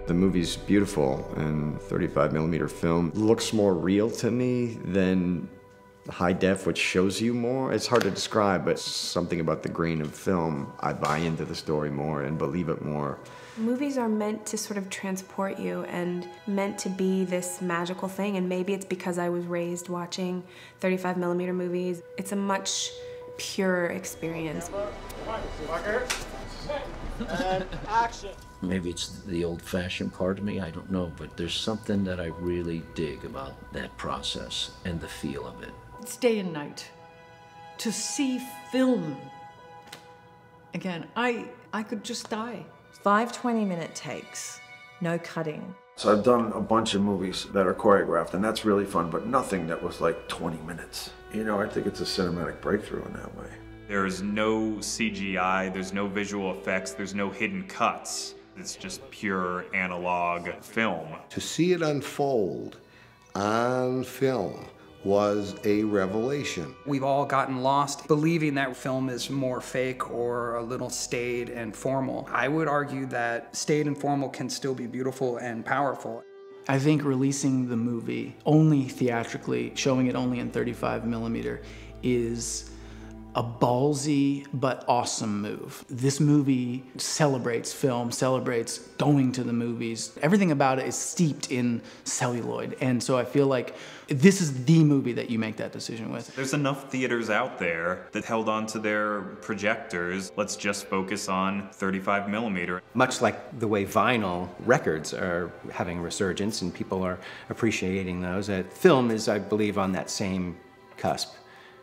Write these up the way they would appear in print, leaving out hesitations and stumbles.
The movie's beautiful, and 35mm film looks more real to me than high def, which shows you more. It's hard to describe, but something about the grain of film, I buy into the story more and believe it more. Movies are meant to sort of transport you and meant to be this magical thing, and maybe it's because I was raised watching 35mm movies. It's a much purer experience. And action. Maybe it's the old-fashioned part of me, I don't know, but there's something that I really dig about that process and the feel of it. It's day and night. To see film, again, I could just die. 5 20-minute takes, no cutting. So I've done a bunch of movies that are choreographed, and that's really fun, but nothing that was like 20 minutes. You know, I think it's a cinematic breakthrough in that way. There's no CGI, there's no visual effects, there's no hidden cuts. It's just pure analog film. To see it unfold on film was a revelation. We've all gotten lost believing that film is more fake or a little staid and formal. I would argue that staid and formal can still be beautiful and powerful. I think releasing the movie only theatrically, showing it only in 35mm, is a ballsy but awesome move. This movie celebrates film, celebrates going to the movies. Everything about it is steeped in celluloid, and so I feel like this is the movie that you make that decision with. There's enough theaters out there that held on to their projectors. Let's just focus on 35mm. Much like the way vinyl records are having a resurgence and people are appreciating those, film is, I believe, on that same cusp.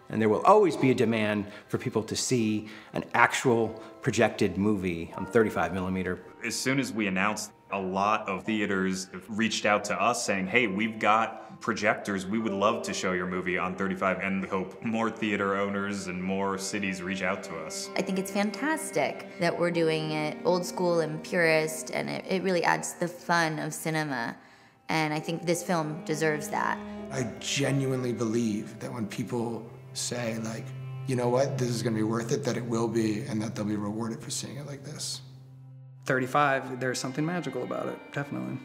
And there will always be a demand for people to see an actual projected movie on 35mm. As soon as we announced, a lot of theaters reached out to us saying, hey, we've got projectors, we would love to show your movie on 35, and we hope more theater owners and more cities reach out to us. I think it's fantastic that we're doing it old school and purist, and it really adds the fun of cinema. And I think this film deserves that. I genuinely believe that when people say, like, you know what, this is going to be worth it, that it will be, and that they'll be rewarded for seeing it like this. 35, there's something magical about it, definitely.